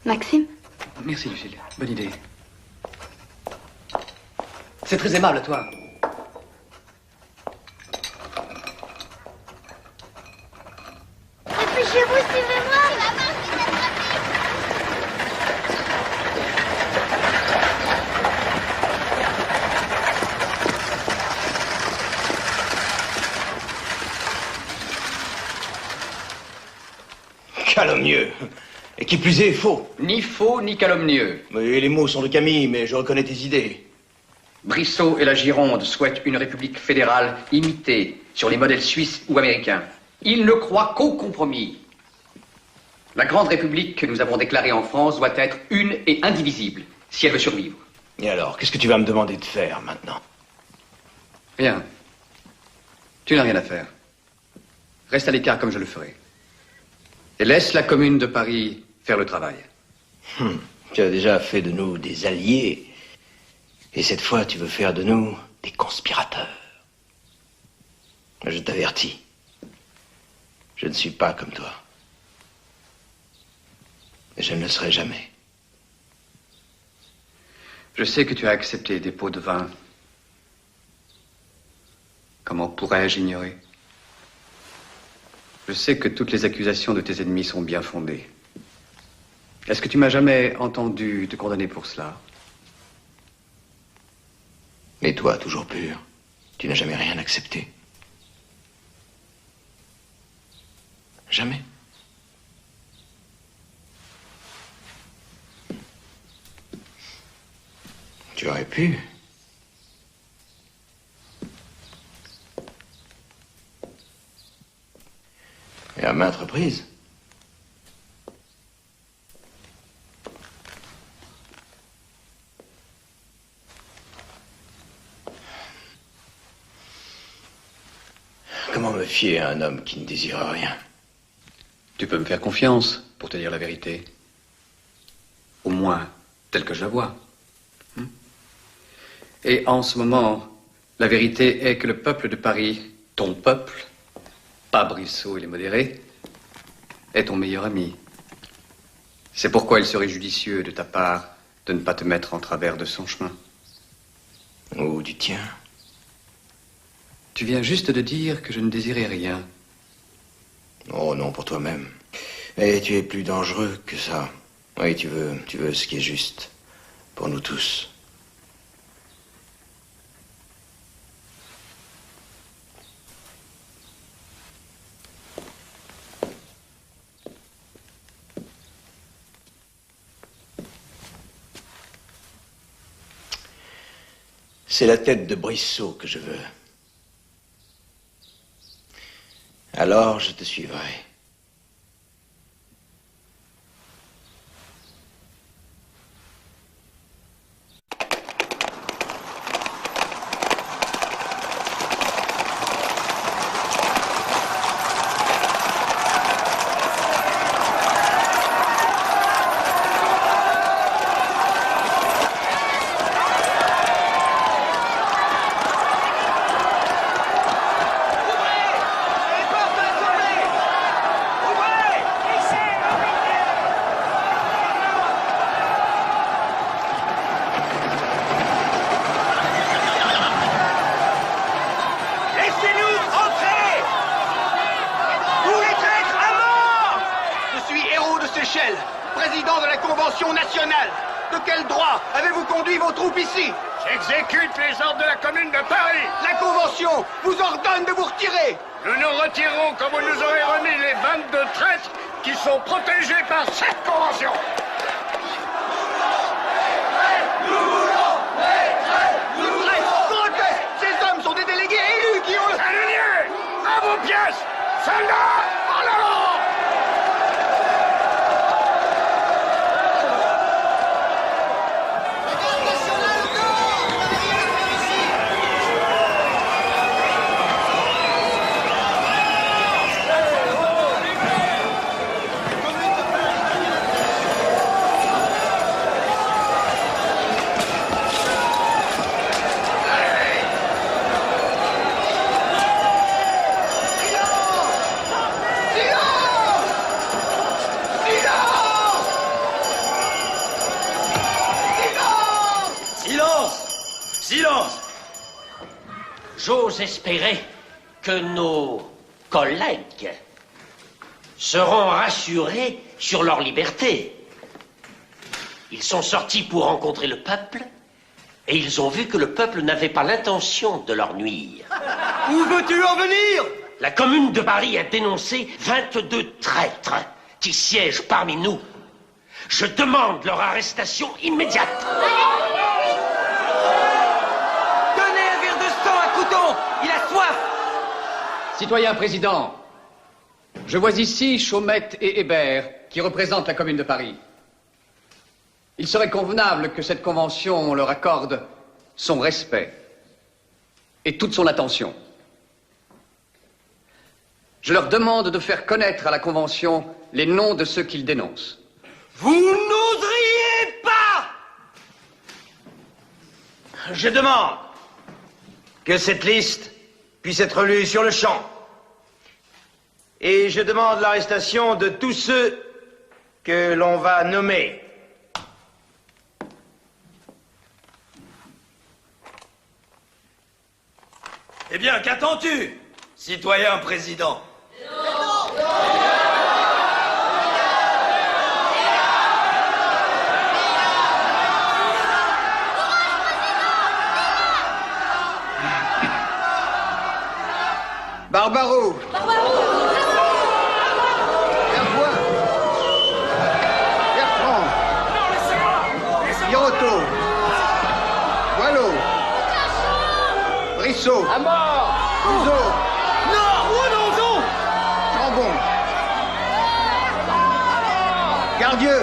Maxime? Merci, Lucille. Bonne idée. C'est très aimable, toi. Dépêchez-vous, suivez-moi! Calomnieux. Et qui plus est, faux. Ni faux, ni calomnieux. Oui, les mots sont de Camille, mais je reconnais tes idées. Brissot et la Gironde souhaitent une république fédérale imitée sur les modèles suisses ou américains. Ils ne croient qu'au compromis. La grande république que nous avons déclarée en France doit être une et indivisible, si elle veut survivre. Et alors, qu'est-ce que tu vas me demander de faire maintenant? Rien. Tu n'as rien à faire. Reste à l'écart comme je le ferai. Et laisse la Commune de Paris faire le travail. Tu as déjà fait de nous des alliés. Et cette fois, tu veux faire de nous des conspirateurs. Je t'avertis. Je ne suis pas comme toi. Et je ne le serai jamais. Je sais que tu as accepté des pots de vin. Comment pourrais-je ignorer? Je sais que toutes les accusations de tes ennemis sont bien fondées. Est-ce que tu m'as jamais entendu te condamner pour cela? Mais toi, toujours pur, tu n'as jamais rien accepté. Jamais. Tu aurais pu. Et à maintes reprises. Comment me fier à un homme qui ne désire rien? Tu peux me faire confiance pour te dire la vérité. Au moins, telle que je la vois. Et en ce moment, la vérité est que le peuple de Paris, ton peuple, pas Brissot et les modérés, est ton meilleur ami. C'est pourquoi il serait judicieux de ta part de ne pas te mettre en travers de son chemin. Ou du tien. Tu viens juste de dire que je ne désirais rien. Oh non, pour toi-même. Et tu es plus dangereux que ça. Oui, tu veux ce qui est juste. Pour nous tous. C'est la tête de Brissot que je veux. Alors je te suivrai. Président de la Convention nationale. De quel droit avez-vous conduit vos troupes ici? J'exécute les ordres de la Commune de Paris. La Convention vous ordonne de vous retirer. Nous nous retirons comme vous nous aurez remis les 22 traîtres qui sont protégés par cette Convention. Ces hommes sont des délégués élus qui ont... Saluez! À vos pièces! Soldats, en avant! Silence! J'ose espérer que nos collègues seront rassurés sur leur liberté. Ils sont sortis pour rencontrer le peuple et ils ont vu que le peuple n'avait pas l'intention de leur nuire. Où veux-tu en venir? La Commune de Paris a dénoncé 22 traîtres qui siègent parmi nous. Je demande leur arrestation immédiate. Il a soif! Citoyen président, je vois ici Chaumette et Hébert, qui représentent la Commune de Paris, il serait convenable que cette convention leur accorde son respect et toute son attention. Je leur demande de faire connaître à la Convention les noms de ceux qu'ils dénoncent. Vous n'oseriez pas! Je demande que cette liste puisse être lue sur le champ. Et je demande l'arrestation de tous ceux que l'on va nommer. Eh bien, qu'attends-tu, citoyen président? Barbaro. Gerbois. Bertrand. Birotteau. Boileau. Brissot. À mort. Uzo. Non, non. Chambon. Gardieu.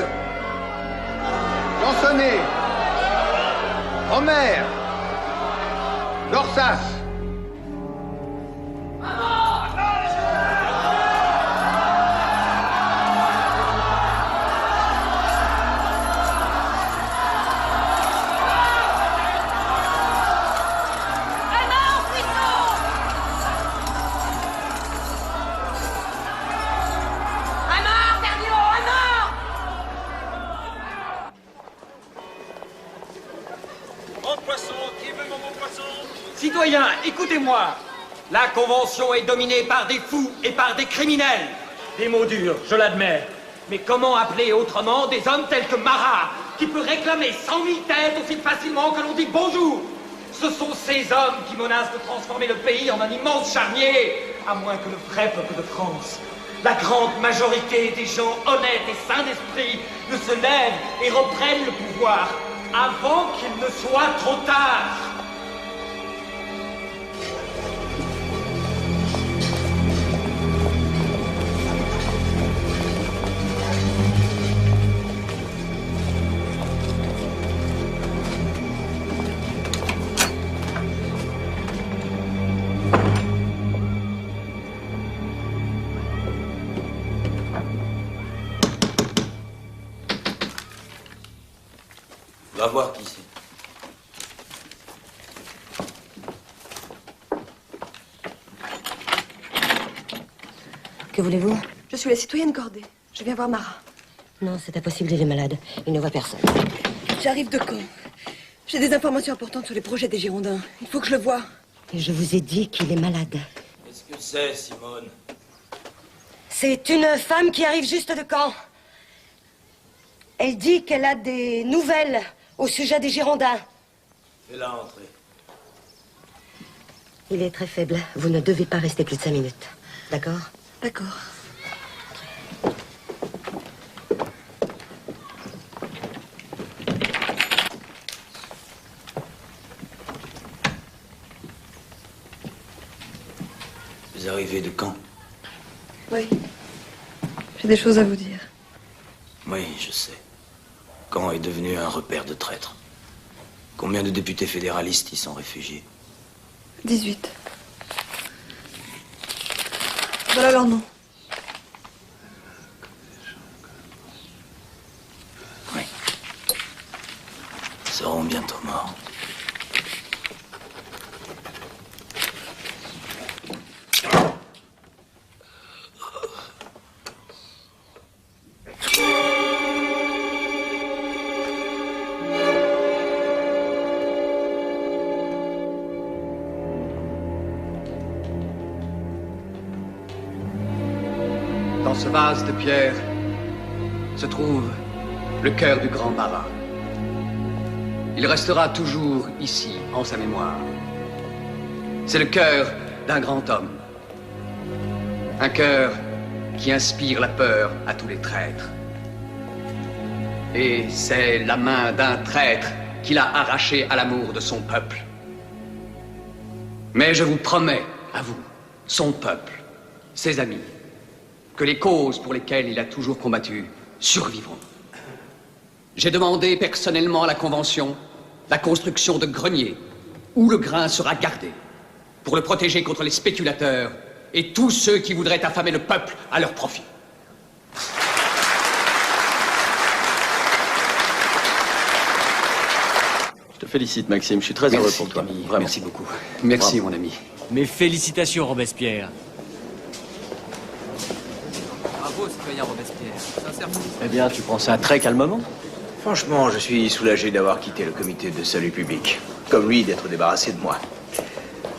Jansonnet. Romer. Dorsas. Citoyens, écoutez-moi. La Convention est dominée par des fous et par des criminels. Des mots durs, je l'admets. Mais comment appeler autrement des hommes tels que Marat, qui peut réclamer 100 000 têtes aussi facilement que l'on dit bonjour? Ce sont ces hommes qui menacent de transformer le pays en un immense charnier, à moins que le vrai peuple de France, la grande majorité des gens honnêtes et sains d'esprit, ne se lèvent et reprennent le pouvoir avant qu'il ne soit trop tard. Va voir qui c'est. Que voulez-vous? Je suis la citoyenne Corday. Je viens voir Marat. Non, c'est impossible, il est malade. Il ne voit personne. J'arrive de Caen. J'ai des informations importantes sur les projets des Girondins. Il faut que je le voie. Et je vous ai dit qu'il est malade. Qu'est-ce que c'est, Simone? C'est une femme qui arrive juste de Caen. Elle dit qu'elle a des nouvelles au sujet des Girondins. Fais-la entrer. Il est très faible. Vous ne devez pas rester plus de 5 minutes. D'accord? D'accord. Vous arrivez de Caen? Oui. J'ai des choses à vous dire. Oui, je sais. Caen est devenu un repère de traîtres. Combien de députés fédéralistes y sont réfugiés? 18. Voilà leur nom. Oui. Ils seront bientôt morts. Dans ce vase de pierre se trouve le cœur du grand Marat. Il restera toujours ici, en sa mémoire. C'est le cœur d'un grand homme. Un cœur qui inspire la peur à tous les traîtres. Et c'est la main d'un traître qu'il a arraché à l'amour de son peuple. Mais je vous promets, à vous, son peuple, ses amis, que les causes pour lesquelles il a toujours combattu survivront. J'ai demandé personnellement à la Convention la construction de greniers où le grain sera gardé pour le protéger contre les spéculateurs et tous ceux qui voudraient affamer le peuple à leur profit. Je te félicite, Maxime. Je suis très heureux pour toi. Vraiment. Merci beaucoup. Merci, mon ami. Mes félicitations, Robespierre. Bravo, citoyen Robespierre. Sincèrement. Eh bien, tu prends ça très calmement. Franchement, je suis soulagé d'avoir quitté le comité de salut public. Comme lui, d'être débarrassé de moi.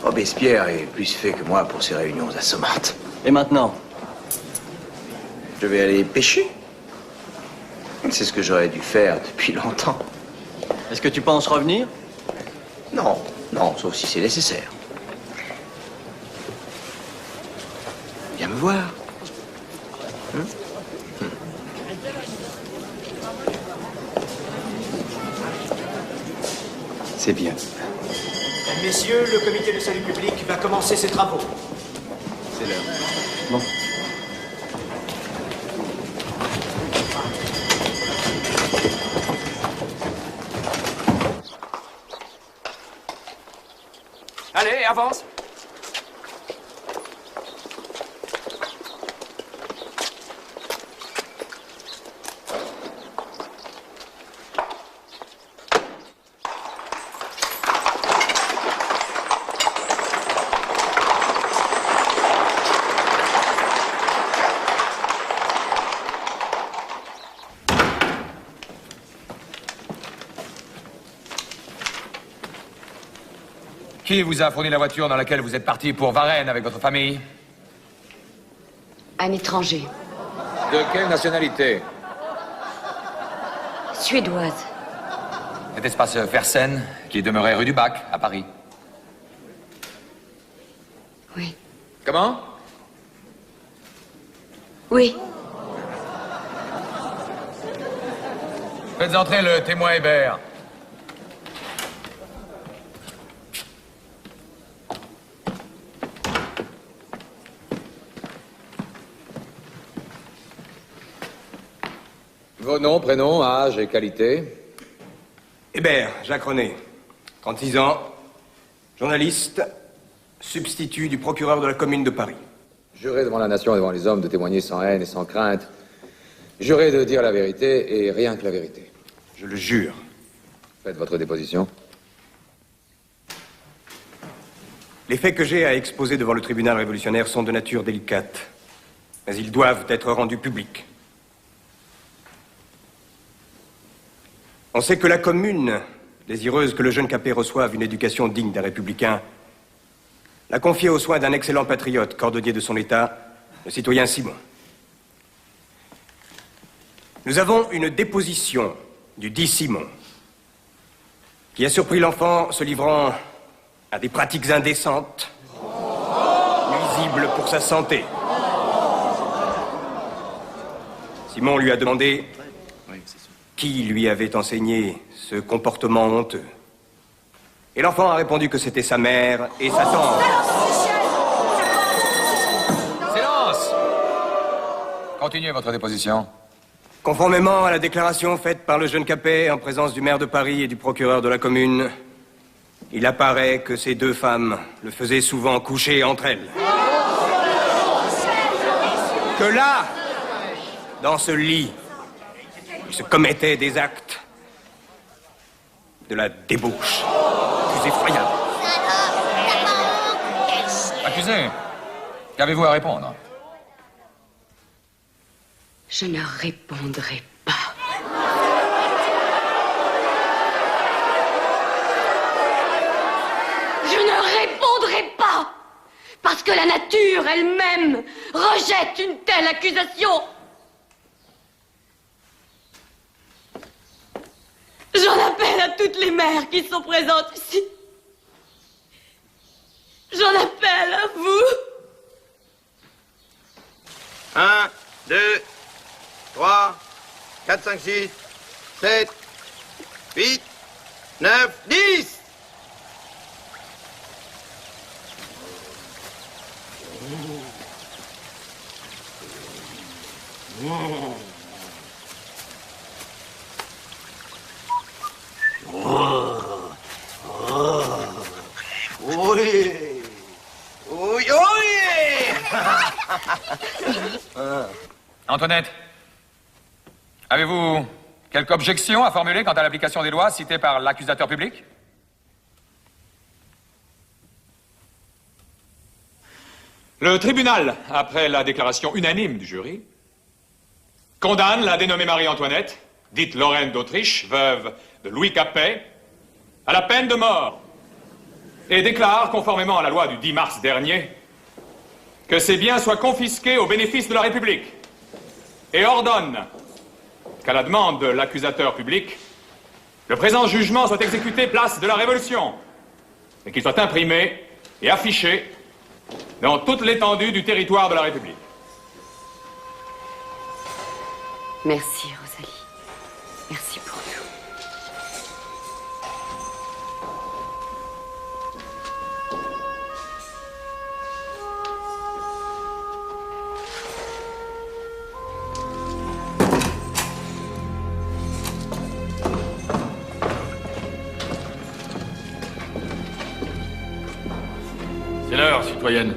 Robespierre est plus fait que moi pour ces réunions assommantes. Et maintenant? Je vais aller pêcher. C'est ce que j'aurais dû faire depuis longtemps. Est-ce que tu penses revenir? Non, non, sauf si c'est nécessaire. Viens me voir. C'est bien. Messieurs, le comité de salut public va commencer ses travaux. C'est l'heure. Bon. Allez, avance. Qui vous a fourni la voiture dans laquelle vous êtes parti pour Varennes avec votre famille? Un étranger. De quelle nationalité? Suédoise. N'était-ce pas ce Fersen qui demeurait rue du Bac, à Paris? Oui. Comment? Oui. Faites entrer le témoin Hébert. Vos noms, prénoms, âge et qualité? Hébert, Jacques René, 36 ans, journaliste, substitut du procureur de la commune de Paris. Jurez devant la nation et devant les hommes de témoigner sans haine et sans crainte. Jurez de dire la vérité et rien que la vérité. Je le jure. Faites votre déposition. Les faits que j'ai à exposer devant le tribunal révolutionnaire sont de nature délicate, mais ils doivent être rendus publics. On sait que la commune, désireuse que le jeune Capet reçoive une éducation digne d'un républicain, l'a confié aux soins d'un excellent patriote, cordonnier de son État, le citoyen Simon. Nous avons une déposition du dit Simon, qui a surpris l'enfant se livrant à des pratiques indécentes, nuisibles pour sa santé. Simon lui a demandé qui lui avait enseigné ce comportement honteux. Et l'enfant a répondu que c'était sa mère et sa tante. Silence! Continuez votre déposition. Conformément à la déclaration faite par le jeune Capet en présence du maire de Paris et du procureur de la commune, il apparaît que ces deux femmes le faisaient souvent coucher entre elles. Que là, dans ce lit, il se commettait des actes de la débauche plus effroyable. Accusé, qu'avez-vous à répondre? Je ne répondrai pas. Je ne répondrai pas parce que la nature elle-même rejette une telle accusation. J'en appelle à toutes les mères qui sont présentes ici. J'en appelle à vous. 1, 2, 3, 4, 5, 6, 7, 8, 9, 10. Oui. Oui, oui. Antoinette, avez-vous quelque objection à formuler quant à l'application des lois citées par l'accusateur public? Le tribunal, après la déclaration unanime du jury, condamne la dénommée Marie-Antoinette, dite Lorraine d'Autriche, veuve de Louis Capet, à la peine de mort et déclare, conformément à la loi du 10 mars dernier, que ses biens soient confisqués au bénéfice de la République et ordonne qu'à la demande de l'accusateur public, le présent jugement soit exécuté place de la Révolution et qu'il soit imprimé et affiché dans toute l'étendue du territoire de la République. Merci, Rosalie. Merci pour tout. C'est l'heure, citoyenne.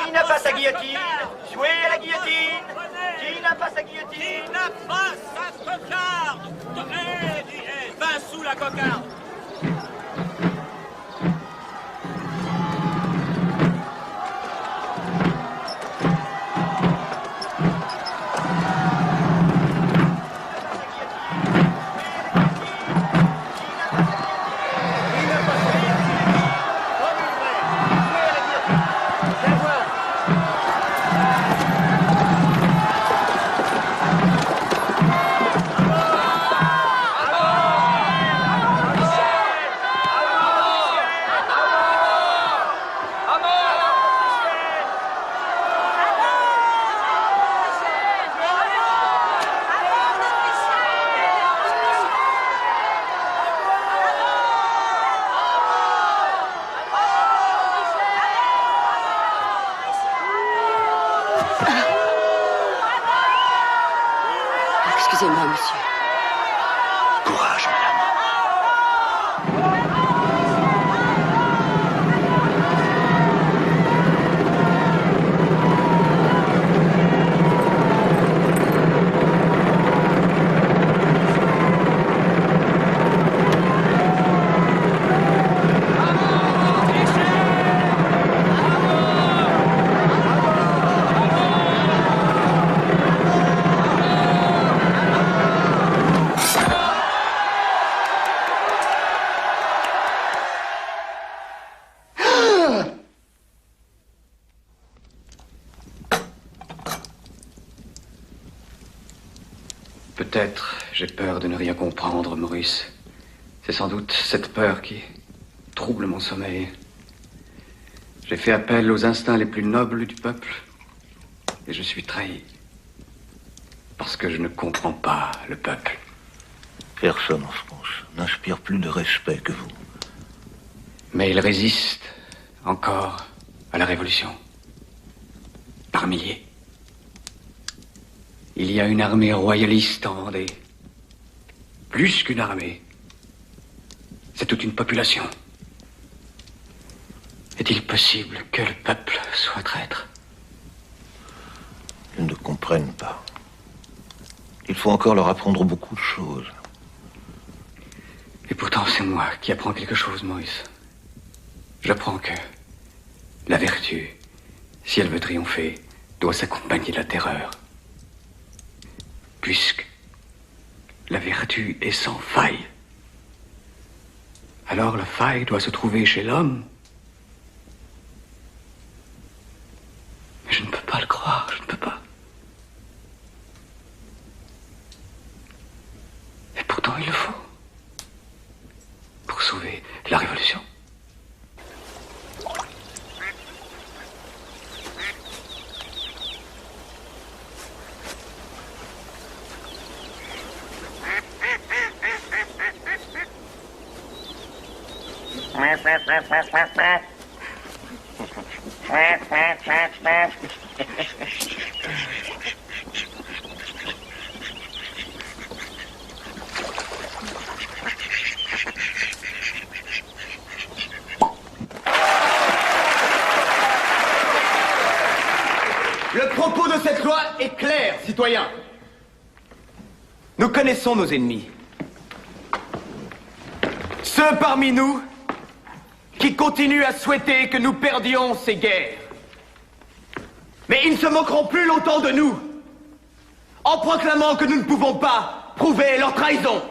Qui n'a pas sa guillotine? Jouez à la guillotine! Qui n'a pas sa guillotine? Qui n'a pas sa cocarde? 20 sous la cocarde! Excusez-moi, monsieur. Courage, madame. Peut-être j'ai peur de ne rien comprendre, Maurice. C'est sans doute cette peur qui trouble mon sommeil. J'ai fait appel aux instincts les plus nobles du peuple et je suis trahi. Parce que je ne comprends pas le peuple. Personne en France n'inspire plus de respect que vous. Mais il résiste encore à la Révolution. Par milliers. Il y a une armée royaliste en Vendée. Plus qu'une armée. C'est toute une population. Est-il possible que le peuple soit traître? Ils ne comprennent pas. Il faut encore leur apprendre beaucoup de choses. Et pourtant, c'est moi qui apprends quelque chose, Maurice. J'apprends que la vertu, si elle veut triompher, doit s'accompagner de la terreur. Puisque la vertu est sans faille, alors la faille doit se trouver chez l'homme. Mais je ne peux pas le croire, je ne peux pas. Et pourtant il le faut. Pour sauver la Révolution. Le propos de cette loi est clair, citoyens. Nous connaissons nos ennemis. Ceux parmi nous qui continuent à souhaiter que nous perdions ces guerres. Mais ils ne se moqueront plus longtemps de nous en proclamant que nous ne pouvons pas prouver leur trahison.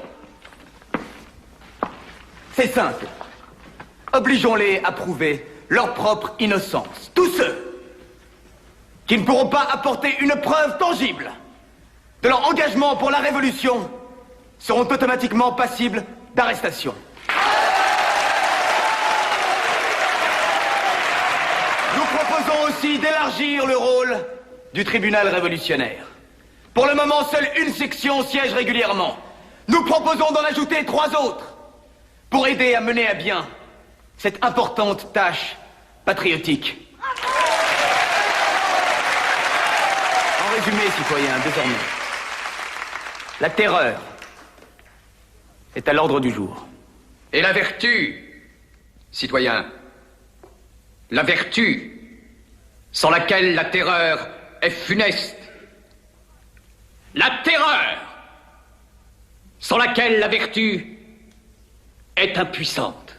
C'est simple. Obligeons-les à prouver leur propre innocence. Tous ceux qui ne pourront pas apporter une preuve tangible de leur engagement pour la Révolution seront automatiquement passibles d'arrestation. Nous proposons aussi d'élargir le rôle du tribunal révolutionnaire. Pour le moment, seule une section siège régulièrement. Nous proposons d'en ajouter 3 autres pour aider à mener à bien cette importante tâche patriotique. En résumé, citoyens, désormais, la terreur est à l'ordre du jour. Et la vertu, citoyens, la vertu, sans laquelle la terreur est funeste. La terreur, sans laquelle la vertu est impuissante.